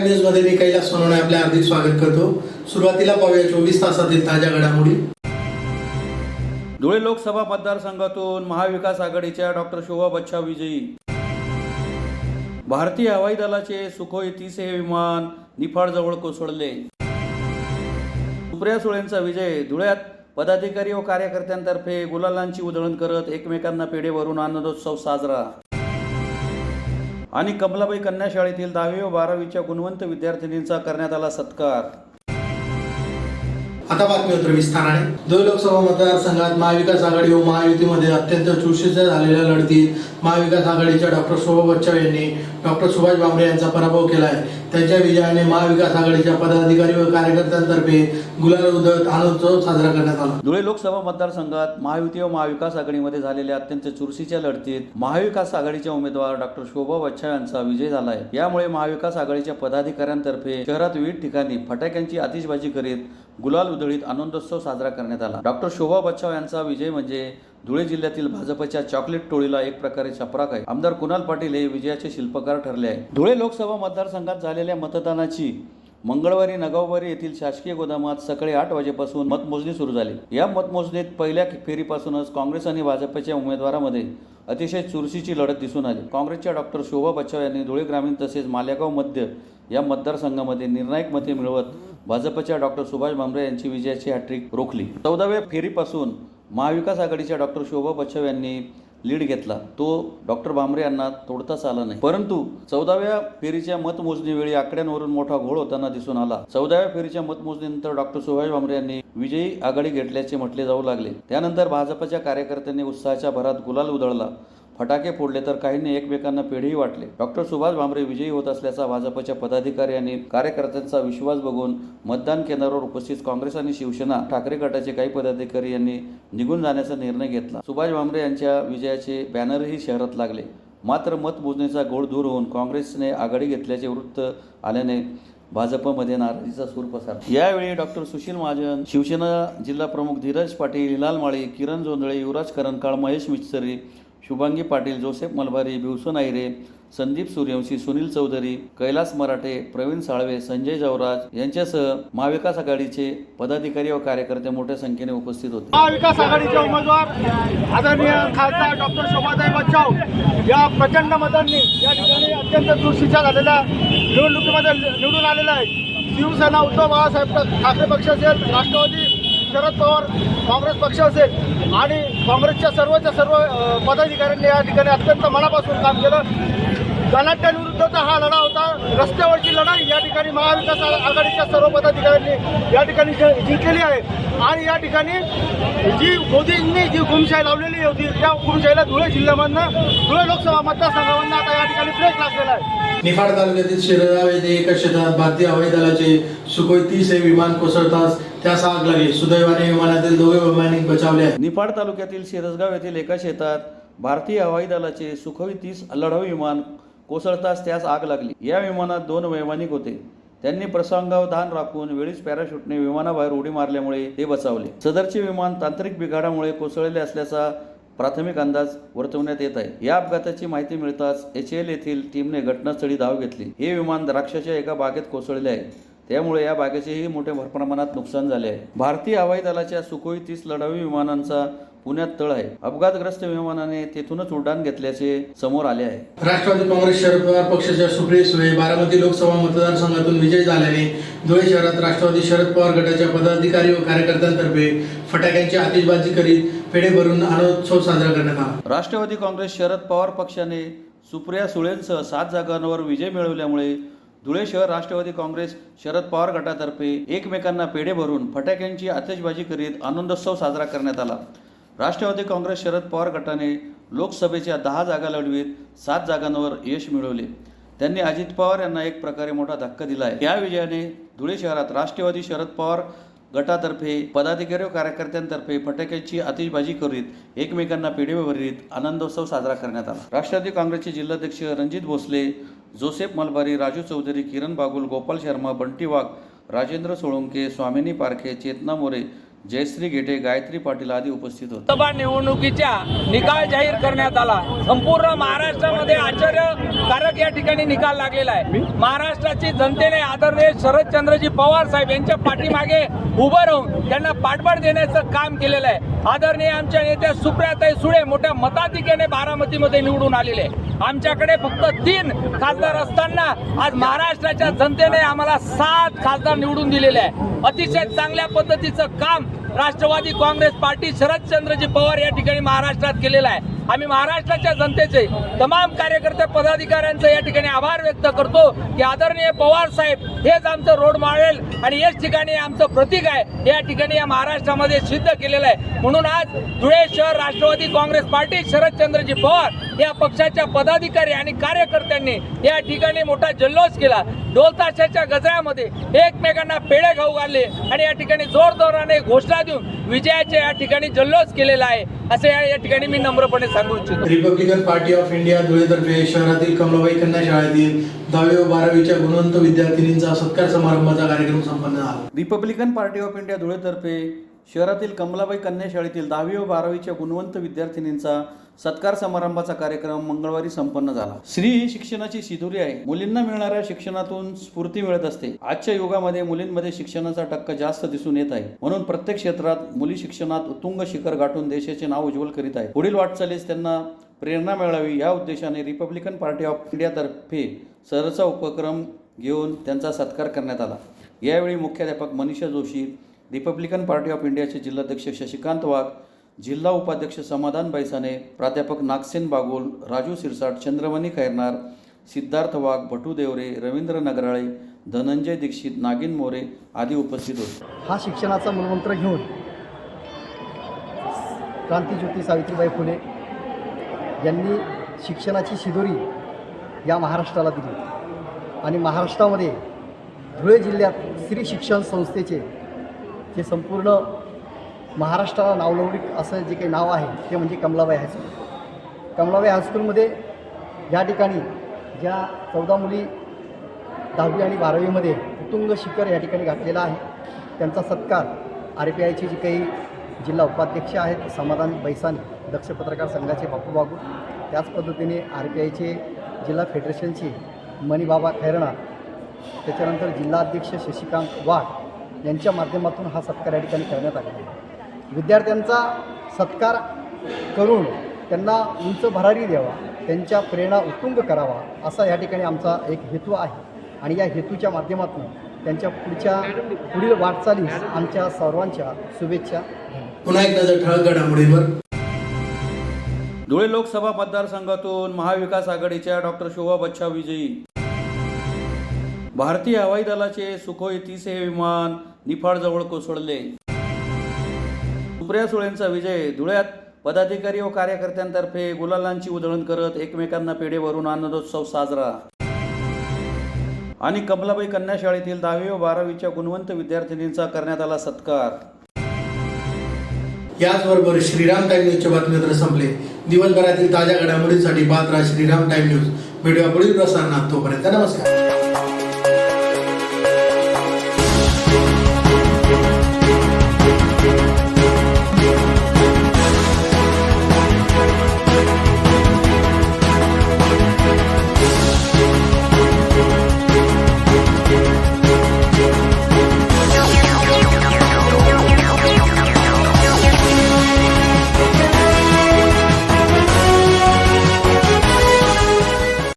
News मध्ये मी कैलास सोनवणे आपले हार्दिक स्वागत करतो। सुरुवातीला पाहूया 24 तासातील ताज्या घडामोडी। धुळे लोकसभा मतदारसंघातून महाविकास आघाडीच्या डॉक्टर शोभा बच्छाव विजयी। भारतीय हवाई दलाचे सुखोई 30 हे विमान निफाडजवळ कोसळले। सुप्रिया सुळेंचा विजय। धुळ्यात पदाधिकारी व कार्यकर्त्यांतर्फे गुलालांची उधळण करत एकमेकांना पेढे भरून आनंदोत्सव साजरा। आणि कमलाबाई कन्या शाळेतील 10वी व 12वीच्या गुणवंत विद्यार्थिनींचा करण्यात आला सत्कार। आता बातमीपत्र विस्ताराने। धुळे लोकसभा मतदारसंघात महाविकास आघाडी व महायुतीमध्ये अत्यंत चुरशीच्या झालेल्या लढतीत महाविकास आघाडीच्या डॉक्टर शोभा बच्छाव यांनी डॉक्टर सुभाष भामरे यांचा पराभव केला आहे। त्यांच्या विजयाने महाविकास आघाडीच्या पदाधिकारी व कार्यकर्त्यांतर्फे गुलाल उधळत आनंदोत्सव साजरा करण्यात आला। धुळे लोकसभा मतदारसंघात महायुती व महाविकास आघाडीमध्ये झालेल्या अत्यंत चुरशीच्या लढतीत महाविकास आघाडीच्या उमेदवार डॉक्टर शोभा बच्छाव यांचा विजय झाला आहे। यामुळे महाविकास आघाडीच्या पदाधिकाऱ्यांतर्फे शहरात विविध ठिकाणी फटाक्यांची आतिषबाजी करीत गुलाल उधळीत आनंदोत्सव साजरा करण्यात आला। डॉक्टर शोभा बच्छाव यांचा विजय म्हणजे धुळे जिल्ह्यातील भाजपच्या चॉकलेट टोळीला एक प्रकारे चपराक आहे। आमदार कुणाल पाटील हे विजयाचे शिल्पकार ठरले आहे। धुळे लोकसभा मतदारसंघात झालेल्या मतदानाची मंगळवारी नगावबारी येथील शासकीय गोदामात सकाळी 8 वाजेपासून मतमोजणी सुरू झाली। या मतमोजणीत पहिल्या फेरीपासूनच काँग्रेस आणि भाजपच्या उमेदवारांमध्ये अतिशय चुरशीची लढत दिसून आली। काँग्रेसच्या डॉक्टर शोभा बच्छाव यांनी धुळे ग्रामीण तसेच मालेगाव मध्य या मतदारसंघामध्ये निर्णायक मते मिळवत भाजपच्या डॉक्टर सुभाष भामरे यांची विजयाची हॅट्रिक रोखली। 14व्या फेरीपासून महाविकास आघाडीच्या डॉक्टर शोभा बच्छाव यांनी लीड घेतला, तो डॉक्टर भामरे यांना तोडताच आला नाही। परंतु 14व्या फेरीच्या मतमोजणीवेळी आकड्यांवरून मोठा घोळ होताना दिसून आला। 14व्या फेरीच्या मतमोजणीनंतर डॉक्टर सुभाष भामरे यांनी विजयी आघाडी घेतल्याचे म्हटले जाऊ लागले। त्यानंतर भाजपच्या कार्यकर्त्यांनी उत्साहाच्या भरात गुलाल उधळला, फटाके फोडले तर काहींनी एकमेकांना पेढेही वाटले। डॉक्टर सुभाष भामरे विजयी होत असल्याचा भाजपच्या पदाधिकारी आणि कार्यकर्त्यांचा विश्वास बघून मतदान केंद्रावर उपस्थित काँग्रेस आणि शिवसेना ठाकरे गटाचे काही पदाधिकारी यांनी निघून जाण्याचा निर्णय घेतला। सुभाष भामरे यांच्या विजयाचे बॅनरही शहरात लागले। मात्र मतमोजणीचा घोळ दूर होऊन काँग्रेसने आघाडी घेतल्याचे वृत्त आल्याने भाजपमध्ये नाराजीचा सूर पसरला। यावेळी डॉक्टर सुशील महाजन, शिवसेना जिल्हा प्रमुख धीरज पाटील, हिलाल माळी, किरण जोंधळे, युवराज करंकाळ, महेश मिस्त्री, शुभांगी पाटील, जोसेफ मलबारी, भिवसन आहिरे, संदीप सूर्यवंशी, सुनील चौधरी, कैलास मराठे, प्रवीण साळवे, संजय जवराज यांच्यासह महाविकास आघाडीचे पदाधिकारी व कार्यकर्ते मोठ्या संख्येने उपस्थित होते। महाविकास आघाडीचे उमेदवार आदरणीय खासदार डॉक्टर शोभाताई बच्छाव या प्रचंड मतांनी या ठिकाणी अत्यंत चुरशीच्या झालेल्या निवडणुकीमध्ये निवडून आलेला आहे। शिवसेना, उद्धव बाळासाहेब ठाकरे पक्ष असेल, राष्ट्रवादी शरद पवार काँग्रेस पक्ष असेल आणि काँग्रेसच्या सर्व पदाधिकाऱ्यांनी या ठिकाणी अत्यंत मनापासून काम केलं। गलाट्यांविरुद्धचा हा लढा होता, रस्त्यावरची लढाई या ठिकाणी महाविकास आघाडीच्या सर्व पदाधिकाऱ्यांनी या ठिकाणी जिंकलेली आहे। आणि या ठिकाणी जी मोदींनी जी हुकुमशाही लावलेली होती त्या हुकुमशाहीला धुळे जिल्ह्यामधनं धुळे लोकसभा मतदारसंघामधनं आता या ठिकाणी ब्रेक लागलेला आहे। निफाड तालुक्यातील शिरगाव येथे एका क्षेत्रात भारतीय हवाई दलाचे सुखोई 30 हे विमान कोसळताच त्यास आग लागली। सुदैवाने विमानातील 2 वैमानिक बचावले आहेत। निफाड तालुक्यातील शिरसगाव येथील एका शेतात भारतीय हवाई दलाचे सुखोई 30 लढाऊ विमान कोसळताच त्यास आग लागली। या विमानात 2 वैमानिक होते। त्यांनी प्रसंगावधान राखून वेळीच पॅराशूटने विमानाबाहेर उडी मारल्यामुळे ते बचावले। सदरचे विमान तांत्रिक बिघाडामुळे कोसळले असल्याचा प्राथमिक अंदाज वर्तवण्यात येत आहे। या अपघाताची माहिती मिळताच HAL येथील टीमने घटनास्थळी धाव घेतली। हे विमान द्राक्षाच्या एका बागेत कोसळले आहे, त्यामुळे या बागेचेही मोठ्या प्रमाणात नुकसान झाले आहे। भारतीय हवाई दलाच्या सुखोई 30 लढाऊ विमानांचा पुण्यात तळ आहे। अपघातग्रस्त विमानाने तेथूनच उड्डाण घेतल्याचे समोर आले आहे। राष्ट्रवादी काँग्रेस शरद पवार पक्षाच्या सुप्रिया सुळे बारामती लोकसभा मतदारसंघातून विजय झाल्याने धुळे शहरात राष्ट्रवादी शरद पवार गटाच्या पदाधिकारी व कार्यकर्त्यांतर्फे फटाक्यांची आतिषबाजी करीत पेढे भरून आनंदोत्सव साजरा करण्यात आला। राष्ट्रवादी काँग्रेस शरद पवार पक्षाने सुप्रिया सुळेंसह 7 जागांवर विजय मिळवल्यामुळे धुळे शहर राष्ट्रवादी काँग्रेस शरद पवार गटातर्फे एकमेकांना पेढे भरून फटाक्यांची आतिषबाजी करीत आनंदोत्सव साजरा करण्यात आला। राष्ट्रवादी काँग्रेस शरद पवार गटाने लोकसभेच्या 10 जागा लढवीत 7 जागांवर यश मिळवले। त्यांनी अजित पवार यांना एक प्रकारे मोठा धक्का दिला आहे। या विजयाने धुळे शहरात राष्ट्रवादी शरद पवार गटातर्फे पदाधिकारी व कार्यकर्त्यांतर्फे फटाक्यांची आतिषबाजी करीत एकमेकांना पेढे भरीत आनंदोत्सव साजरा करण्यात आला। राष्ट्रवादी काँग्रेसचे जिल्हाध्यक्ष रणजित भोसले, जोसेफ मलबारी, राजू चौधरी, किरण बागुल, गोपाल शर्मा, बंटी वाघ, राजेंद्र सोळंके, स्वामिनी पारखे, चेतना मोरे, जयश्री घेटे, गायत्री पाटील आदी उपस्थित होते. लोकसभा निवडणुकीच्या निकाल जाहीर करण्यात आला. संपूर्ण महाराष्ट्रामध्ये आश्चर्यकारक या ठिकाणी निकाल लागलेला आहे. महाराष्ट्राची जनतेने आदरणीय शरदचंद्रजी पवार साहेब यांच्या पाठीमागे उभं राहून त्यांना पाठबळ देण्याचं काम केलेलं आहे. आदरणीय आमच्या नेत्या सुप्रियाताई सुळे मोठ्या मताधिक्याने बारामतीमध्ये निवडून आलेले आहे. आमच्याकडे फक्त 3 खासदार असताना आज महाराष्ट्राच्या जनतेने आम्हाला 7 खासदार निवडून दिलेले आहे. अतिशय चांगल्या पद्धतीचं काम राष्ट्रवादी काँग्रेस पार्टी शरदचंद्रजी पवार या ठिकाणी महाराष्ट्रात केलेलं आहे. आम्ही महाराष्ट्राच्या जनतेचे तमाम कार्यकर्ते पदाधिकाऱ्यांचे या ठिकाणी आभार व्यक्त करतो की आदरणीय पवार साहेब हेच आमचं रोड मॉडेल आणि याच ठिकाणी आमचं प्रतीक आहे या ठिकाणी या महाराष्ट्रामध्ये सिद्ध केलेलं आहे. म्हणून आज धुळे शहर राष्ट्रवादी काँग्रेस पार्टी शरदचंद्रजी पवार या पक्षाच्या पदाधिकारी आणि कार्यकर्त्यांनी या ठिकाणी मोठा जल्लोष केला. ढोल ताशाच्या गजरामध्ये एकमेकांना पेढे खाऊ घालले आणि या ठिकाणी जोरदाराने घोषणा देऊन विजयाचे या ठिकाणी जल्लोष केलेला आहे असे या ठिकाणी मी नम्रपणे सांगू इच्छितो. रिपब्लिकन पार्टी ऑफ इंडिया धुळेतर्फे शहरातील कमलाबाई कन्या शाळेतील 10वी व 12वीच्या गुणवंत विद्यार्थिनींचा सत्कार समारंभाचा कार्यक्रम संपन्न झाला. रिपब्लिकन पार्टी ऑफ इंडिया धुळेतर्फे शहरातील कमलाबाई कन्या शाळेतील 10वी व 12वीच्या गुणवंत विद्यार्थिनींचा सत्कार समारंभाचा कार्यक्रम मंगळवारी संपन्न झाला. स्त्री ही शिक्षणाची शिदोरी आहे. मुलींना मिळणाऱ्या शिक्षणातून स्फूर्ती मिळत असते. आजच्या युगामध्ये मुलींमध्ये शिक्षणाचा टक्का जास्त दिसून येत आहे. म्हणून प्रत्येक क्षेत्रात मुली शिक्षणात उत्तुंग शिखर गाठून देशाचे नाव उज्ज्वल करीत आहेत. पुढील वाटचालीस त्यांना प्रेरणा मिळावी या उद्देशाने रिपब्लिकन पार्टी ऑफ इंडियातर्फे सहरचा उपक्रम घेऊन त्यांचा सत्कार करण्यात आला. यावेळी मुख्याध्यापक Manisha Joshi, Republican party of इंडियाचे जिल्हाध्यक्ष शशिकांत वाघ, जिल्हा उपाध्यक्ष समाधान बैसाने, प्राध्यापक नागसेन बागोल, राजू सिरसाट, चंद्रमणी खैरनार, सिद्धार्थ वाघ, भटू देवरे, रवींद्र नगराळे, धनंजय दीक्षित, नागिन मोरे आदी उपस्थित होते. हा शिक्षणाचा मूलमंत्र घेऊन क्रांतीज्योती सावित्रीबाई फुले यांनी शिक्षणाची शिदोरी या महाराष्ट्राला दिली आणि महाराष्ट्रामध्ये धुळे जिल्ह्यात स्त्री शिक्षण संस्थेचे जे संपूर्ण महाराष्ट्राला नावलौकिक असं जे काही नाव आहे ते म्हणजे कमलाबाई हायस्कूल. कमलाबाई हायस्कूलमध्ये या ठिकाणी ज्या 14 मुली 10वी आणि 12वीमध्ये उत्तुंग शिखर या ठिकाणी गाठलेला आहे त्यांचा सत्कार RPIचे जे काही जिल्हा उपाध्यक्ष आहेत समाधान बैसाने, दक्ष पत्रकार संघाचे बापू बागू, त्याच पद्धतीने RPIचे जिल्हा फेडरेशनचे मणिबाबा खैरनार, त्याच्यानंतर जिल्हाध्यक्ष शशिकांत वाघ यांच्या माध्यमातून हा सत्कार या ठिकाणी करण्यात आलेला आहे. विद्यार्थ्यांचा सत्कार करून त्यांना उंच भरारी द्यावा, त्यांच्या प्रेरणा उत्तुंग करावा असा या ठिकाणी आमचा एक हेतू आहे आणि या हेतूच्या माध्यमातून त्यांच्या पुढील वाटचालीस आमच्या सर्वांच्या शुभेच्छा. पुन्हा एक नजर ठळक घडामोडींवर. धुळे लोकसभा मतदारसंघातून महाविकास आघाडीच्या डॉक्टर शोभा बच्छाव विजयी. भारतीय हवाई दलाचे सुखोई 30 हे विमान निफाडजवळ कोसळले. सुप्रिया सुळेंचा विजय. धुळ्यात पदाधिकारी व कार्यकर्त्यांतर्फे गुलालांची उधळण करत एकमेकांना पेढे भरून आनंदोत्सव साजरा. आणि कमलाबाई कन्या शाळेतील 10वी व 12वीच्या गुणवंत विद्यार्थिनींचा करण्यात आला सत्कार. याचबरोबर श्रीराम टाइम न्यूजच्या बातमीपत्र संपले. दिवसभरातील ताज्या घडामोडींसाठी पाहत राहा श्रीराम टाइम न्यूज. भेटूया पुढील प्रसारणात. तोपर्यंत नमस्कार.